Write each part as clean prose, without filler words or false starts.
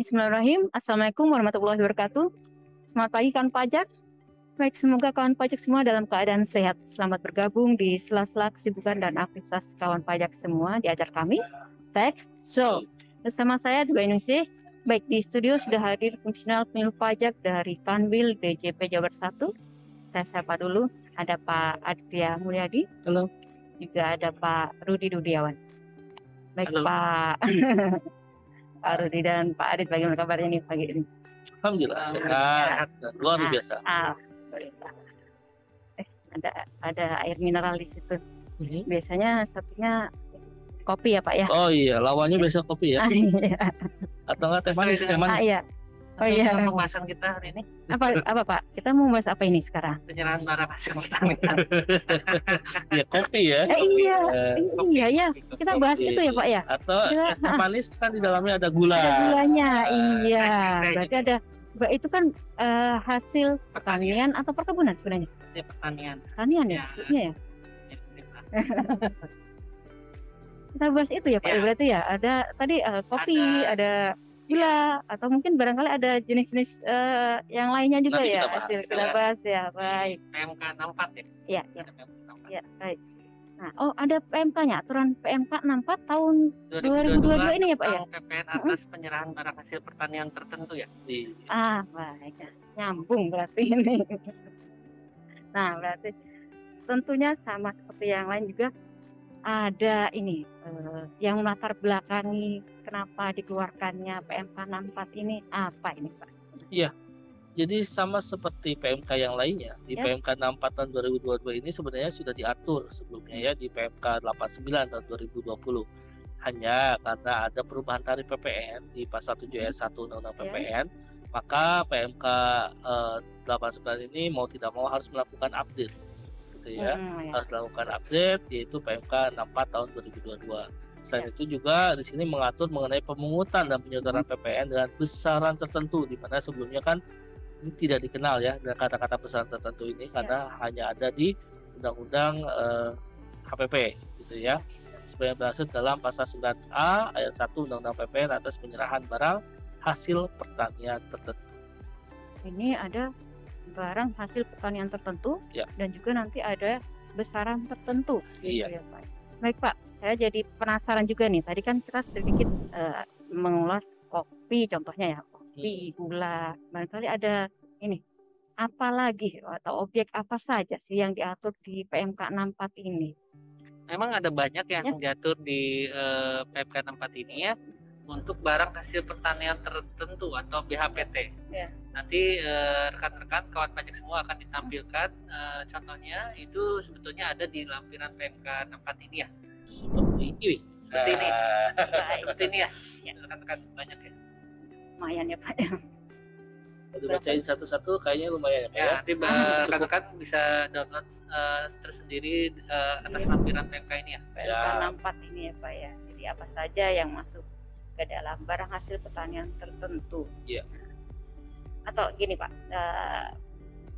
Bismillahirrahmanirrahim. Assalamualaikum warahmatullahi wabarakatuh. Selamat pagi kawan pajak. Baik, semoga kawan pajak semua dalam keadaan sehat. Selamat bergabung di sela-sela kesibukan dan aktivitas kawan pajak semua di acara kami, Tax Show. Bersama saya juga Indonesia. Baik, di studio sudah hadir fungsional pemilu pajak dari Kanwil DJP Jawa Barat 1. Saya sapa dulu. Ada Pak Aditya Mulyadi. Halo. Juga ada Pak Rudi Dudiawan. Baik, Halo. Pak. Pak Rudi dan Pak Adit, bagaimana kabarnya nih pagi ini? Alhamdulillah sehat dan luar biasa. Ada air mineral di situ. Biasanya satunya kopi ya Pak ya? Oh iya, lawannya biasa kopi ya? Atau nggak teh manis? Iya. Oh iya. Pembahasan kita hari ini Apa Pak? Kita mau bahas apa ini sekarang? penyerahan barang hasil pertanian. Ya kopi ya. Iya. Kita bahas itu ya Pak ya. Atau es teh manis kan di dalamnya ada gula. Ada gulanya, iya. Berarti ada. Itu kan hasil pertanian atau perkebunan sebenarnya? Hasil pertanian. Pertanian ya sebutnya ya. Kita bahas itu ya Pak. Ya. Berarti ya ada tadi kopi, ada gula, atau mungkin barangkali ada jenis-jenis yang lainnya juga. Nanti ya. kita Bahas ya. Baik. PMK 64 ya. Iya. Ya, baik. Nah, ada PMK-nya, aturan PMK 64 tahun 2022 ini ya Pak ya? PPN atas penyerahan barang hasil pertanian tertentu ya. Baik. Nyambung berarti ini. Nah, berarti tentunya sama seperti yang lain juga ada ini yang melatar belakangi kenapa dikeluarkannya PMK 64 ini apa ini Pak? Iya. Jadi sama seperti PMK yang lainnya, di PMK 64 tahun 2022 ini sebenarnya sudah diatur sebelumnya ya di PMK 89 tahun 2020. Hanya karena ada perubahan tarif PPN di pasal 7 ayat 1 Undang-Undang PPN, maka PMK 89 ini mau tidak mau harus melakukan update. Gitu ya. Harus melakukan update yaitu PMK 64 tahun 2022. Selain itu juga di sini mengatur mengenai pemungutan dan penyaluran PPN dengan besaran tertentu, di mana sebelumnya kan ini tidak dikenal ya dengan kata-kata besaran tertentu ini karena hanya ada di Undang-Undang HPP gitu ya. Sebenarnya berhasil dalam pasal 9A ayat 1 Undang-Undang PPN atas penyerahan barang hasil pertanian tertentu. Ini ada barang hasil pertanian tertentu dan juga nanti ada besaran tertentu gitu ya Pak. Baik Pak, saya jadi penasaran juga nih. Tadi kan kita sedikit mengulas kopi contohnya ya, kopi, gula. Barangkali ada ini, apa lagi atau objek apa saja sih yang diatur di PMK 64 ini? Memang ada banyak yang diatur di PMK 64 ini ya, untuk barang hasil pertanian tertentu atau BHPT. Nanti rekan-rekan kawan pajak semua akan ditampilkan contohnya itu sebetulnya ada di lampiran PMK 64 ini ya. Seperti ini. Seperti ini ya. Rekan-rekan banyak ya. Lumayan ya Pak. Dibacain satu-satu kayaknya lumayan ya Pak ya. Nanti rekan-rekan bisa download tersendiri atas lampiran PMK ini ya. PMK 64 ini ya Pak ya. Jadi apa saja yang masuk ke dalam barang hasil pertanian tertentu. Iya. Atau gini Pak,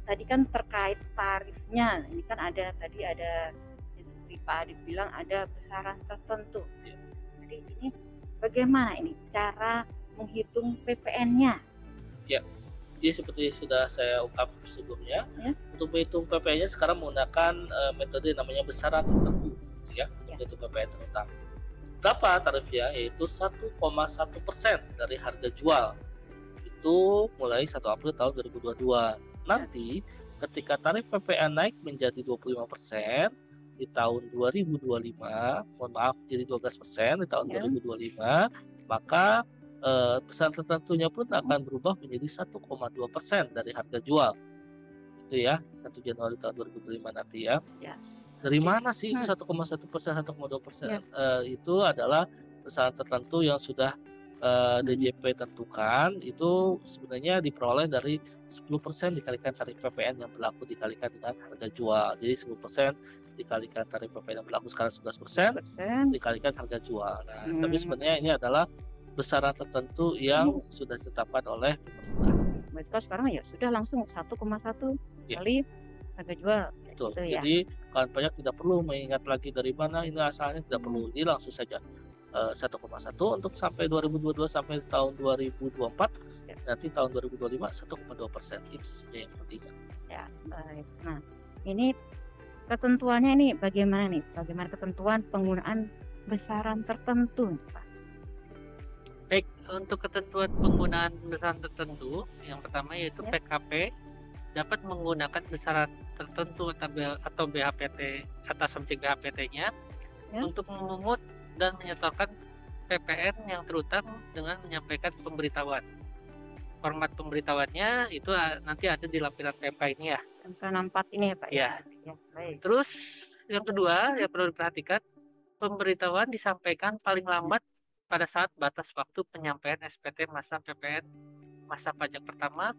tadi kan terkait tarifnya, ini kan ada tadi ada seperti Pak Adit bilang ada besaran tertentu. Jadi ini bagaimana ini cara menghitung PPN-nya? Ya, jadi seperti sudah saya ungkap sebelumnya, untuk menghitung PPN-nya sekarang menggunakan metode namanya besaran tertentu, gitu ya, untuk PPN terutama. Berapa tarifnya? Yaitu 1,1% dari harga jual. Itu mulai 1 April tahun 2022. Nanti ketika tarif PPN naik menjadi 25% di tahun 2025, mohon maaf jadi 12% di tahun 2025, maka besaran tertentunya pun akan berubah menjadi 1,2% dari harga jual. Itu ya, 1 Januari tahun 2025 nanti ya. Dari mana sih itu 1,1%, 1,2%? Itu adalah besaran tertentu yang sudah DJP tentukan, itu sebenarnya diperoleh dari 10% dikalikan tarif PPN yang berlaku dikalikan dengan harga jual. Jadi 10% dikalikan tarif PPN yang berlaku sekarang 11% dikalikan harga jual. Nah, tapi sebenarnya ini adalah besaran tertentu yang sudah ditetapkan oleh pemerintah. Mereka sekarang ya sudah langsung 1,1 kali harga jual. Betul. Gitu ya. Jadi kawan pajak tidak perlu mengingat lagi dari mana ini asalnya, tidak perlu. Jadi langsung saja 1,1 untuk sampai 2022 sampai tahun 2024, nanti tahun 2025 1,2%. Itu saja yang penting. Ya, baik. Nah, ini ketentuannya ini bagaimana nih? Bagaimana ketentuan penggunaan besaran tertentu, Pak? Baik, untuk ketentuan penggunaan besaran tertentu, yang pertama yaitu PKP dapat menggunakan besaran tertentu atau BHPT atas objek BHPT-nya untuk memungut dan menyetorkan PPN yang terutang dengan menyampaikan pemberitahuan. Format pemberitahuannya itu nanti ada di lampiran PMK ini ya. PMK 64 ini ya Pak? Ya. Baik. Terus yang kedua yang perlu diperhatikan, pemberitahuan disampaikan paling lambat pada saat batas waktu penyampaian SPT masa PPN masa pajak pertama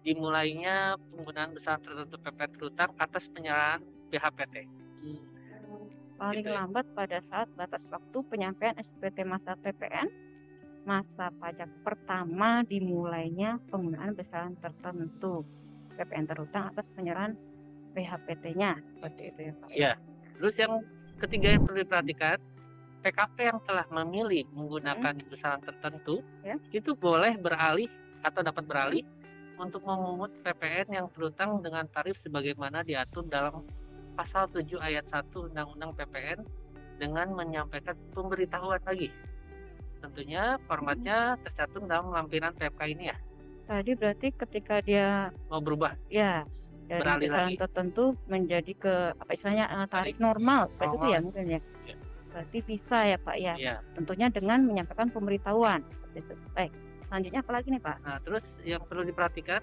dimulainya penggunaan besaran tertentu PPN terutang atas penyerahan BHPT. Paling lambat pada saat batas waktu penyampaian SPT masa PPN masa pajak pertama dimulainya penggunaan besaran tertentu PPN terutang atas penyerahan BHPT-nya, seperti itu ya Pak? Ya. Terus yang ketiga yang perlu diperhatikan, PKP yang telah memilih menggunakan besaran tertentu itu boleh beralih atau dapat beralih untuk memungut PPN yang terutang dengan tarif sebagaimana diatur dalam pasal 7 ayat 1 Undang-Undang PPN dengan menyampaikan pemberitahuan lagi. Tentunya formatnya tercantum dalam lampiran PMK ini ya. Tadi berarti ketika dia mau berubah, ya dari beralih besaran lagi tertentu menjadi ke apa istilahnya tarif normal seperti itu ya mungkin ya. Berarti bisa ya Pak ya. Tentunya dengan menyampaikan pemberitahuan. Baik. Selanjutnya apa lagi nih Pak? Nah, terus yang perlu diperhatikan,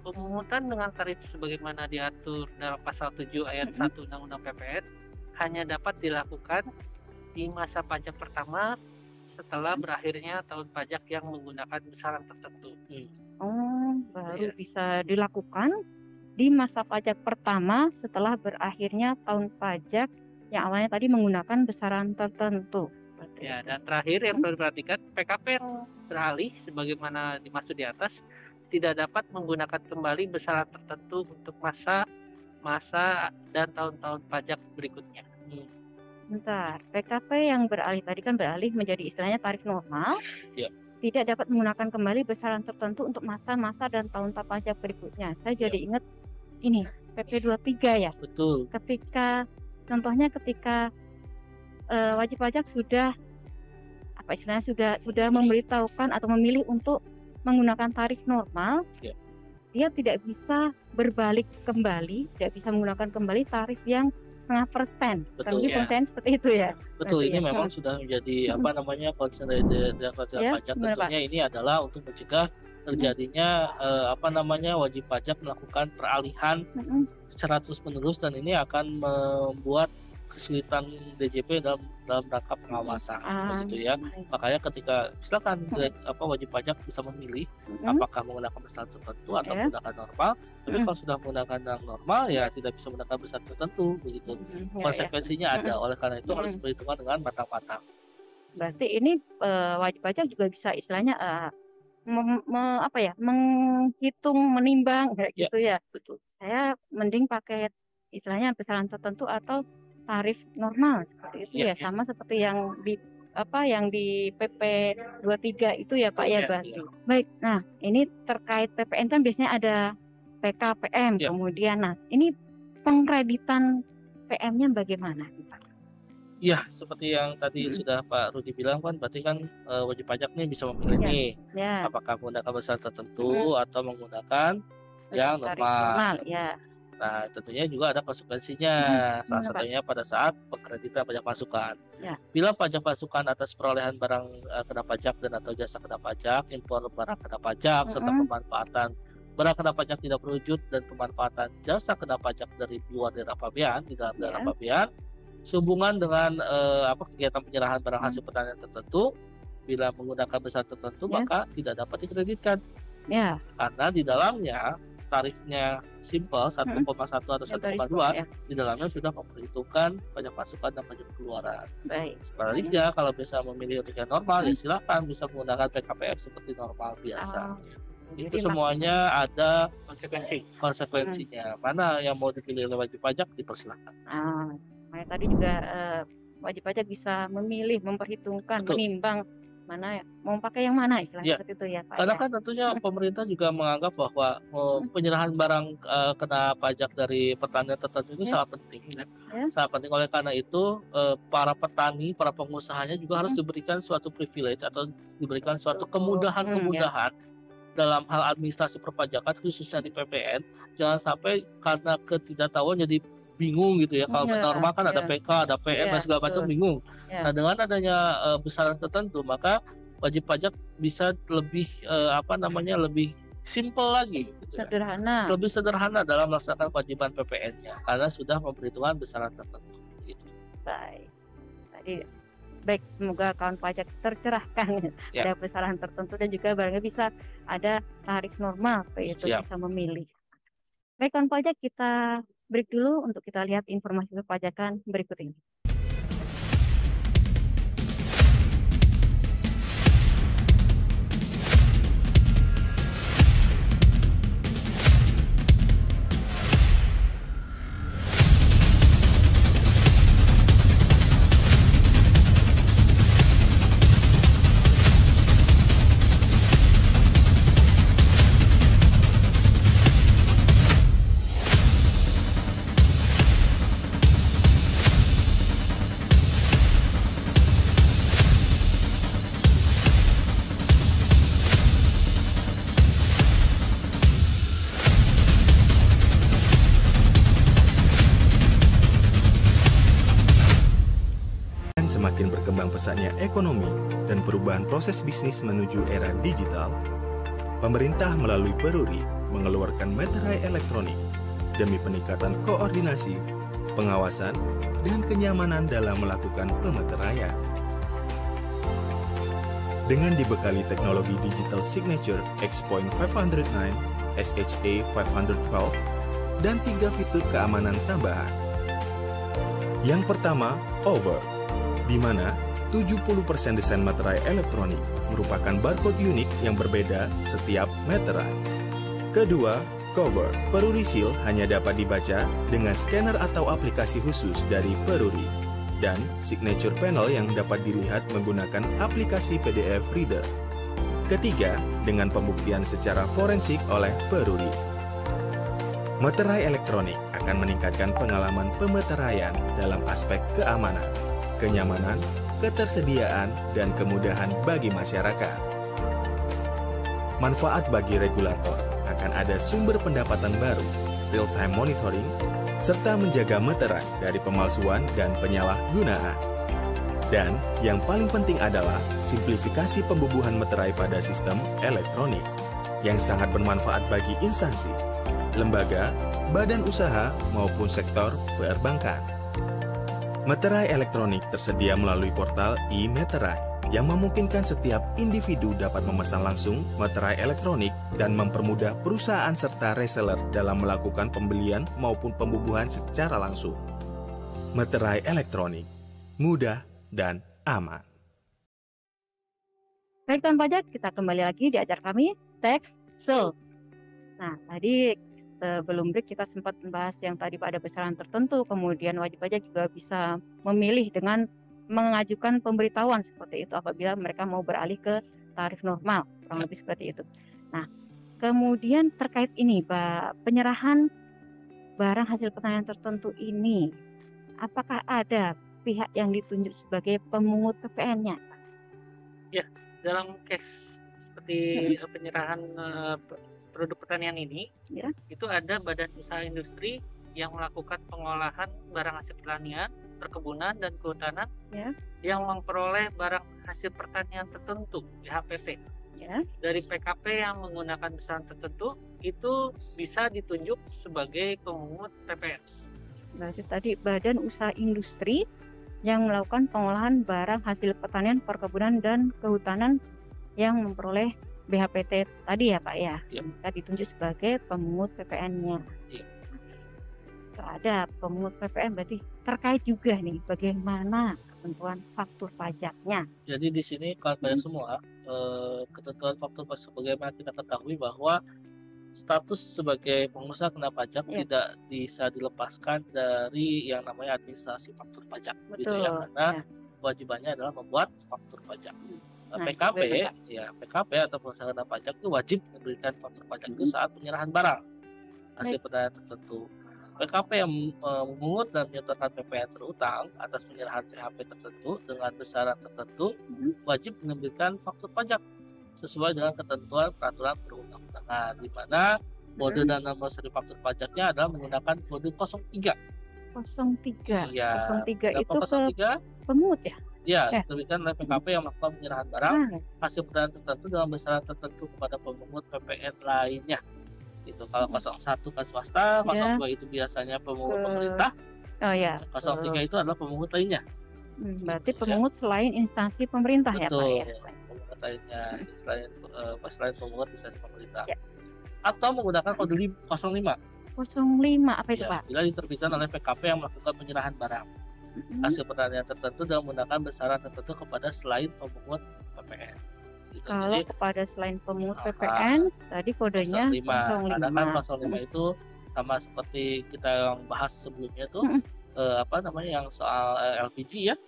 pemungutan dengan tarif sebagaimana diatur dalam pasal 7 ayat 1 Undang-Undang PPN hanya dapat dilakukan di masa pajak pertama setelah berakhirnya tahun pajak yang menggunakan besaran tertentu. Oh, baru bisa dilakukan di masa pajak pertama setelah berakhirnya tahun pajak yang awalnya tadi menggunakan besaran tertentu. Ya, dan terakhir yang perlu diperhatikan, PKP yang beralih sebagaimana dimaksud di atas tidak dapat menggunakan kembali besaran tertentu untuk masa dan tahun-tahun pajak berikutnya. Bentar, PKP yang beralih tadi kan beralih menjadi istilahnya tarif normal, tidak dapat menggunakan kembali besaran tertentu untuk masa-masa dan tahun pajak berikutnya. Saya jadi ingat ini PP 23 ya. Betul. Contohnya ketika wajib pajak sudah apa istilahnya sudah memberitahukan atau memilih untuk menggunakan tarif normal, dia tidak bisa berbalik kembali, tidak bisa menggunakan kembali tarif yang 0,5%. Betul ya. Seperti itu ya. Betul, ini memang sudah menjadi concern dari pajak. Tentunya ini adalah untuk mencegah terjadinya wajib pajak melakukan peralihan secara terus menerus, dan ini akan membuat kesulitan DJP dalam rangka pengawasan, begitu ya. Makanya ketika misalkan wajib pajak bisa memilih apakah menggunakan besaran tertentu atau menggunakan normal, tapi kalau sudah menggunakan yang normal ya tidak bisa menggunakan besaran tertentu, begitu. Konsekuensinya ada, oleh karena itu harus diperhitungkan dengan matang-matang. Berarti ini wajib pajak juga bisa istilahnya menghitung, menimbang kayak gitu ya. Betul. Saya mending pakai istilahnya besaran tertentu atau tarif normal seperti itu ya, sama seperti yang di PP 23 itu ya Pak ya berarti. Baik, nah ini terkait PPN kan biasanya ada PKPM kemudian, nah ini pengkreditan PM-nya bagaimana Pak? Ya, seperti yang tadi sudah Pak Rudi bilang kan, berarti kan wajib pajak nih bisa memilih nih apakah menggunakan besaran tertentu atau menggunakan yang normal. Nah, tentunya juga ada konsekuensinya. Salah satunya pada saat pengkreditan pajak masukan. Bila pajak masukan atas perolehan barang kena pajak dan atau jasa kena pajak, impor barang kena pajak, serta pemanfaatan barang kena pajak tidak berwujud dan pemanfaatan jasa kena pajak dari luar daerah pabean di dalam daerah pabean, sehubungan dengan kegiatan penyerahan barang hasil pertanian tertentu, bila menggunakan besaran tertentu maka tidak dapat dikreditkan. Karena di dalamnya tarifnya simpel 1,1 atau 1,2, di dalamnya sudah memperhitungkan pajak masukan dan pajak keluaran. Sebaliknya kalau bisa memilih untuk yang normal ya silakan bisa menggunakan PKPM seperti normal biasa. Itu semuanya ada konsekuensinya. Mana yang mau dipilih oleh wajib pajak dipersilakan. Tadi juga wajib pajak bisa memilih, memperhitungkan, Betul. menimbang mana ya, mau pakai yang mana istilahnya Ya, seperti itu ya Pak karena ya. kan tentunya pemerintah juga menganggap bahwa penyerahan barang kena pajak dari petani tertentu itu Ya. sangat penting, ya. Ya. Sangat penting. Oleh karena itu para petani, para pengusahanya juga harus diberikan suatu privilege atau diberikan suatu kemudahan-kemudahan dalam hal administrasi perpajakan khususnya di PPN. Jangan sampai karena ketidaktahuan jadi bingung gitu ya. Kalau normal kan ada PK, ada PM dan segala macam bingung. Nah, dengan adanya besaran tertentu maka wajib pajak bisa lebih lebih simpel lagi gitu ya. Sederhana. Lebih sederhana dalam melaksanakan kewajiban PPN-nya karena sudah memperhitungkan besaran tertentu gitu. Baik. Tadi baik, semoga kawan pajak tercerahkan Ya. ada besaran tertentu dan juga barangnya bisa ada tarif normal seperti itu, bisa memilih. Baik kawan pajak, kita break dulu untuk kita lihat informasi perpajakan berikut ini. Semakin berkembang pesatnya ekonomi dan perubahan proses bisnis menuju era digital, pemerintah melalui Peruri mengeluarkan meterai elektronik demi peningkatan koordinasi, pengawasan, dan kenyamanan dalam melakukan pemeteraian. Dengan dibekali teknologi Digital Signature X.509, SHA 512, dan 3 fitur keamanan tambahan. Yang pertama, Over, di mana 70% desain meterai elektronik merupakan barcode unik yang berbeda setiap meterai. Kedua, Cover, Peruri Seal hanya dapat dibaca dengan scanner atau aplikasi khusus dari Peruri, dan Signature Panel yang dapat dilihat menggunakan aplikasi PDF Reader. Ketiga, dengan pembuktian secara forensik oleh Peruri. Meterai elektronik akan meningkatkan pengalaman pemeteraian dalam aspek keamanan, kenyamanan, ketersediaan, dan kemudahan bagi masyarakat. Manfaat bagi regulator akan ada sumber pendapatan baru, real-time monitoring, serta menjaga meterai dari pemalsuan dan penyalahgunaan. Dan yang paling penting adalah simplifikasi pembubuhan meterai pada sistem elektronik, yang sangat bermanfaat bagi instansi, lembaga, badan usaha, maupun sektor perbankan. Meterai elektronik tersedia melalui portal e-Meterai yang memungkinkan setiap individu dapat memesan langsung meterai elektronik dan mempermudah perusahaan serta reseller dalam melakukan pembelian maupun pembubuhan secara langsung. Meterai elektronik, mudah dan aman. Baik kawan pajak, kita kembali lagi di acara kami Tax Soul. Nah, tadi sebelum break kita sempat membahas yang tadi pada besaran tertentu, kemudian wajib pajak juga bisa memilih dengan mengajukan pemberitahuan seperti itu apabila mereka mau beralih ke tarif normal, kurang lebih seperti itu. Nah, kemudian terkait ini, penyerahan barang hasil pertanian tertentu ini, apakah ada pihak yang ditunjuk sebagai pemungut PPN-nya? Ya, dalam case seperti penyerahan produk pertanian ini, itu ada badan usaha industri yang melakukan pengolahan barang hasil pertanian, perkebunan, dan kehutanan yang memperoleh barang hasil pertanian tertentu, BHPT. Dari PKP yang menggunakan besaran tertentu, itu bisa ditunjuk sebagai pemungut PPN. Berarti tadi badan usaha industri yang melakukan pengolahan barang hasil pertanian, perkebunan, dan kehutanan yang memperoleh BHPT tadi ya Pak ya, kita ditunjuk sebagai pemungut PPN-nya. Ada pemungut PPN berarti terkait juga nih bagaimana ketentuan faktur pajaknya. Jadi di sini kawan pajak semua ketentuan faktur pajak sebagaimana kita ketahui bahwa status sebagai pengusaha kena pajak tidak bisa dilepaskan dari yang namanya administrasi faktur pajak, gitu ya, karena kewajibannya adalah membuat faktur pajak. PKP, PKP atau pengusaha kena pajak itu wajib memberikan faktur pajak itu saat penyerahan barang hasil pendanaan tertentu. PKP yang memungut dan menyetorkan PPN terutang atas penyerahan PHP tertentu dengan besaran tertentu wajib memberikan faktur pajak sesuai dengan ketentuan peraturan perundang-undangan, di mana kode dan nomor seri faktur pajaknya adalah menggunakan kode 03. 03. Iya. 03 itu 03 pemungut ya? Ya, diberikan oleh PKP yang melakukan penyerahan barang hasil pendanaan tertentu dengan besaran tertentu kepada pemungut PPN lainnya. Itu kalau 01 kan swasta, 02 itu biasanya pemungut pemerintah. 03 itu adalah pemungut lainnya. Berarti pemungut selain instansi pemerintah. Betul, ya Pak ya? Pemungut lainnya selain pemungut instansi pemerintah. Atau menggunakan kode 05. 05 apa itu Pak? Bila diterbitkan oleh PKP yang melakukan penyerahan barang hasil pendanaan tertentu dan menggunakan besaran tertentu kepada selain pemungut PPN. Gitu. Kalau jadi, kepada selain pemungut PPN tadi kodenya 05. Karena kan 05 itu sama seperti kita yang bahas sebelumnya tuh yang soal LPG ya.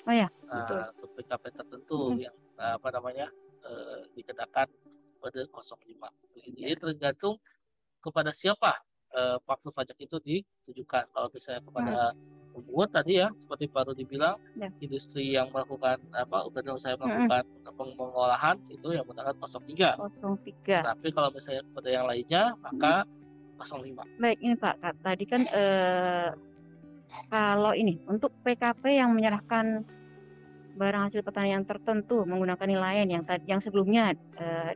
Untuk PKP tertentu yang dikenakan kode 05. Jadi tergantung kepada siapa faktur pajak itu ditujukan. Kalau misalnya kepada pemungut tadi ya, seperti baru dibilang, industri yang melakukan badan usaha yang melakukan pengolahan itu yang menggunakan 03. Tapi kalau misalnya kepada yang lainnya maka 05. Baik, ini Pak, tadi kan kalau ini untuk PKP yang menyerahkan barang hasil pertanian tertentu menggunakan nilaian yang sebelumnya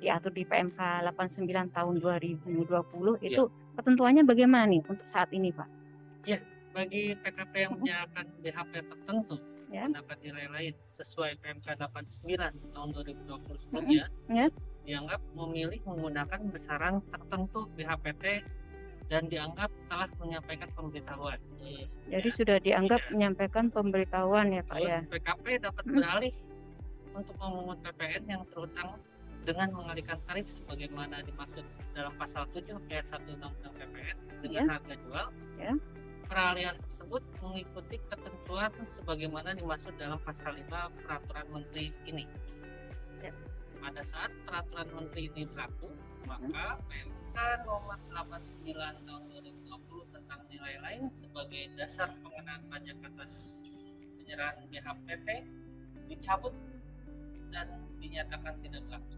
diatur di PMK 89 tahun 2020 itu ketentuannya bagaimana nih untuk saat ini Pak? Ya, bagi PKP yang menyerahkan BHP tertentu mendapat nilai lain sesuai PMK 89 tahun 2020 sebelumnya dianggap memilih menggunakan besaran tertentu BHPT dan dianggap telah menyampaikan pemberitahuan. Jadi sudah dianggap menyampaikan pemberitahuan ya Pak ya. PKP dapat beralih untuk memungut PPN yang terutang dengan mengalihkan tarif sebagaimana dimaksud dalam pasal 7 ayat 1 Undang-Undang PPN dengan harga jual. Peralihan tersebut mengikuti ketentuan sebagaimana dimaksud dalam pasal 5 Peraturan Menteri ini. Pada saat Peraturan Menteri ini berlaku, maka PMK nomor 89 tahun 2020 tentang nilai lain sebagai dasar pengenaan pajak atas penyerahan BHPT dicabut dan dinyatakan tidak berlaku.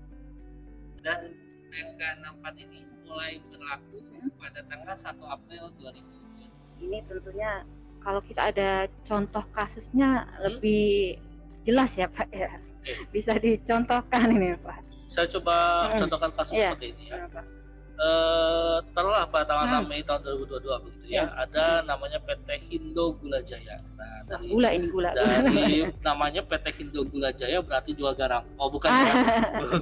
Dan PMK 64 ini mulai berlaku pada tanggal 1 April 2020. Ini tentunya kalau kita ada contoh kasusnya lebih jelas ya Pak ya. Bisa dicontohkan ini Pak. Saya coba contohkan kasus seperti ini ya. Telah pada tanggal 6 Mei tahun 2022 begitu ya. Ada namanya PT Hindo Gula Jaya. Nah, dari namanya PT Hindo Gula Jaya berarti jual garam. Oh bukan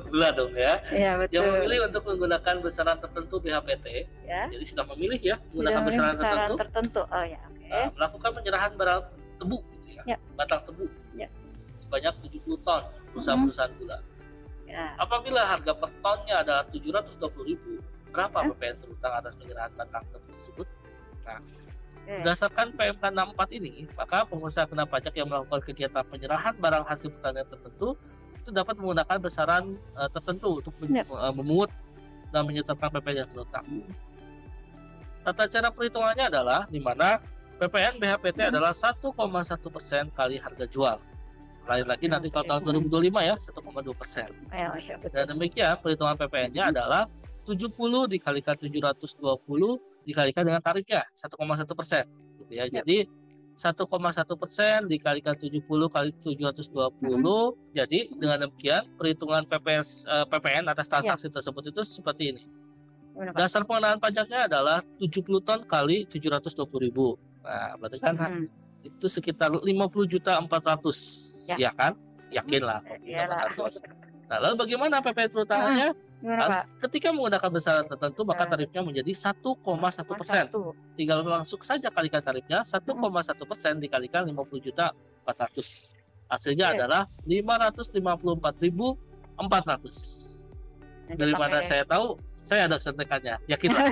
gula dong ya. Betul. Yang memilih untuk menggunakan besaran tertentu BHPT. Jadi sudah memilih ya menggunakan besaran tertentu. Melakukan penyerahan barang tebu gitu ya. Batang tebu. Sebanyak 70 ton perusahaan gula. Apabila harga per tonnya adalah 720.000, berapa PPN terutang atas penyerahan batang tebu tersebut? Nah, berdasarkan PMK 64 ini, maka pengusaha kena pajak yang melakukan kegiatan penyerahan barang hasil pertanian tertentu itu dapat menggunakan besaran tertentu untuk memungut dan menyetorkan PPN yang terutang. Tata cara perhitungannya adalah di mana PPN BHPT adalah 1,1% kali harga jual. Lain lagi nanti kalau tahun 2025 ya 1,2%. Dan demikian perhitungan PPN-nya adalah 70 dikalikan 720 dikalikan dengan tarifnya 1,1%. Gitu ya. Jadi 1,1% dikalikan 70 kali 720. Jadi dengan demikian perhitungan PPN atas transaksi tersebut itu seperti ini. Dasar pengenaan pajaknya adalah 70 ton kali 720.000. Nah, berarti kan itu sekitar 50.400.000. Ya kan? Yakinlah. Nah, lalu bagaimana PPN terutamanya? Ketika menggunakan besaran tertentu maka tarifnya menjadi 1,1%. Tinggal langsung saja kalikan tarifnya 1,1% dikalikan 50.400.000. Hasilnya adalah 554.400. yang Daripada dipakai. saya tahu, saya ada contekannya. Yakin lah.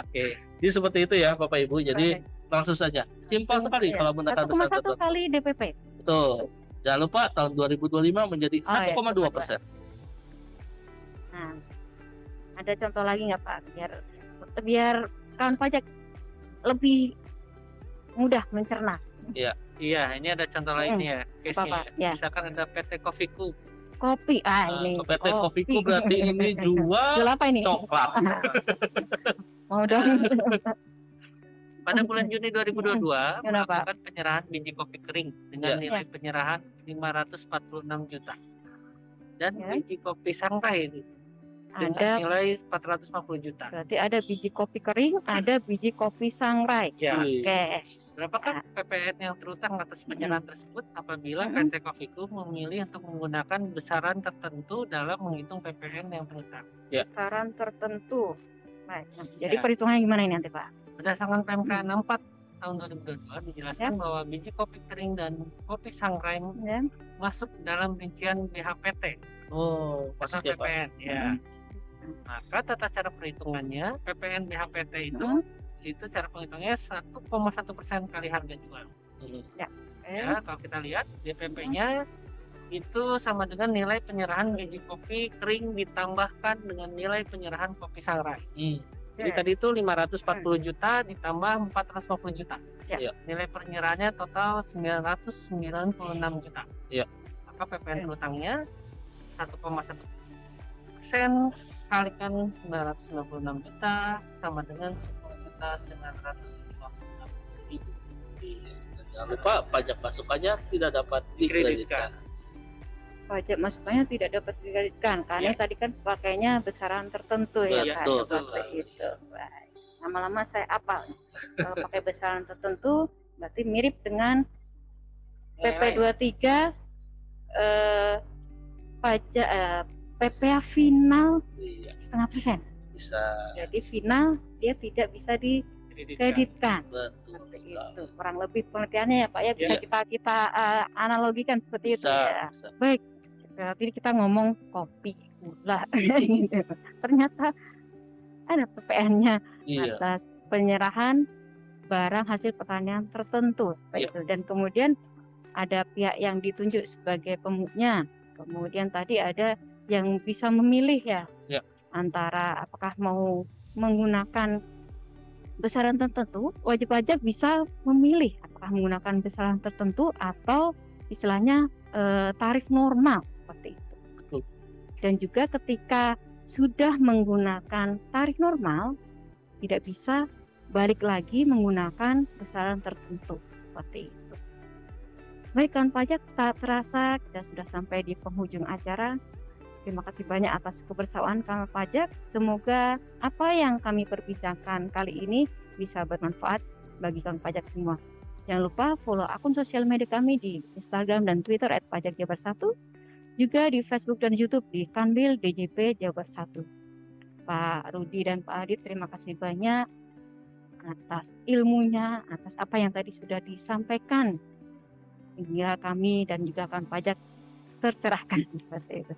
Oke. Jadi seperti itu ya Bapak Ibu. Jadi langsung saja. Simpel sekali Iya, kalau menggunakan besaran 1,1 tertentu. kali DPP. Betul. Jangan lupa tahun 2025 menjadi Oh, ya, 1,2%. Nah, ada contoh lagi nggak Pak? Biar kawan pajak lebih mudah mencerna. Iya, ini ada contoh lainnya case-nya. Apa, Pak? Ya. Misalkan ada PT Kofiku. Kopi. Ini PT Kofiku berarti ini Jual jual apa ini? coklat. Mau dong. Pada bulan Juni 2022 Kenapa? melakukan penyerahan biji kopi kering dengan Ya. nilai penyerahan 546 juta. Dan Ya. biji kopi sangrai dengan Ada, nilai 450 juta. berarti ada biji kopi kering, ada biji kopi sangrai. Ya. Wih. Oke. Berapakah PPN yang terutang atas penyerahan tersebut apabila Mm-mm. PT Kofiku memilih untuk menggunakan besaran tertentu dalam menghitung PPN yang terutang? Ya. Besaran tertentu. Baik. Nah, jadi Ya. perhitungannya gimana ini nanti Pak? Berdasarkan PMK 64 tahun 2022 dijelaskan bahwa biji kopi kering dan kopi sangrai Ya. masuk dalam rincian BHPT Oh, atau masuk ya Pak. PPN. Ya. Maka tata cara perhitungannya PPN BHPT itu cara penghitungnya 1,1% kali harga jual. Ya, kalau kita lihat DPP-nya itu sama dengan nilai penyerahan biji kopi kering ditambahkan dengan nilai penyerahan kopi sangrai. Jadi tadi itu 540 juta ditambah 450 juta. Ya. Nilai penyerahannya total 996 juta. Ya. Maka PPN terutangnya 1,1% kalikan 996 juta sama dengan 10.956.000. Jangan lupa pajak masukannya tidak dapat dikreditkan. Pajak masukannya tidak dapat dikreditkan karena Ya. tadi kan pakainya besaran tertentu ya Pak, Betul seperti sekali. itu. Baik. Lama-lama saya apal. Kalau pakai besaran tertentu berarti mirip dengan PP 23 pajak PPh final Iya, 0,5%. bisa. Jadi final dia tidak bisa dikreditkan. Betul Seperti sekali. itu. Kurang lebih pengertiannya ya Pak ya, bisa Ya. kita analogikan seperti itu ya. Bisa. Baik, berarti kita ngomong kopi, gula, gitu. Ternyata ada PPN-nya Iya. atas penyerahan barang hasil pertanian tertentu seperti Iya. itu. Dan kemudian ada pihak yang ditunjuk sebagai pemuknya. Kemudian tadi ada yang bisa memilih ya, Ya. antara apakah mau menggunakan besaran tertentu, wajib pajak bisa memilih apakah menggunakan besaran tertentu atau istilahnya tarif normal seperti itu. Betul. Dan juga ketika sudah menggunakan tarif normal, tidak bisa balik lagi menggunakan besaran tertentu seperti itu. Baik kawan pajak, tak terasa kita sudah sampai di penghujung acara. Terima kasih banyak atas kebersamaan kawan pajak. Semoga apa yang kami perbincangkan kali ini bisa bermanfaat bagi kawan pajak semua. Jangan lupa follow akun sosial media kami di Instagram dan Twitter @pajakjabar1, juga di Facebook dan YouTube di Kanwil DJP Jabar 1. Pak Rudi dan Pak Adit, terima kasih banyak atas ilmunya, atas apa yang tadi sudah disampaikan. Hingga kami dan juga kawan pajak tercerahkan seperti itu.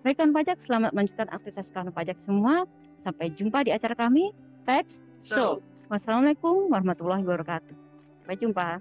Baik kawan pajak, selamat melanjutkan aktivitas kawan pajak semua. Sampai jumpa di acara kami, Tax Show. Wassalamualaikum warahmatullahi wabarakatuh. Sampai jumpa.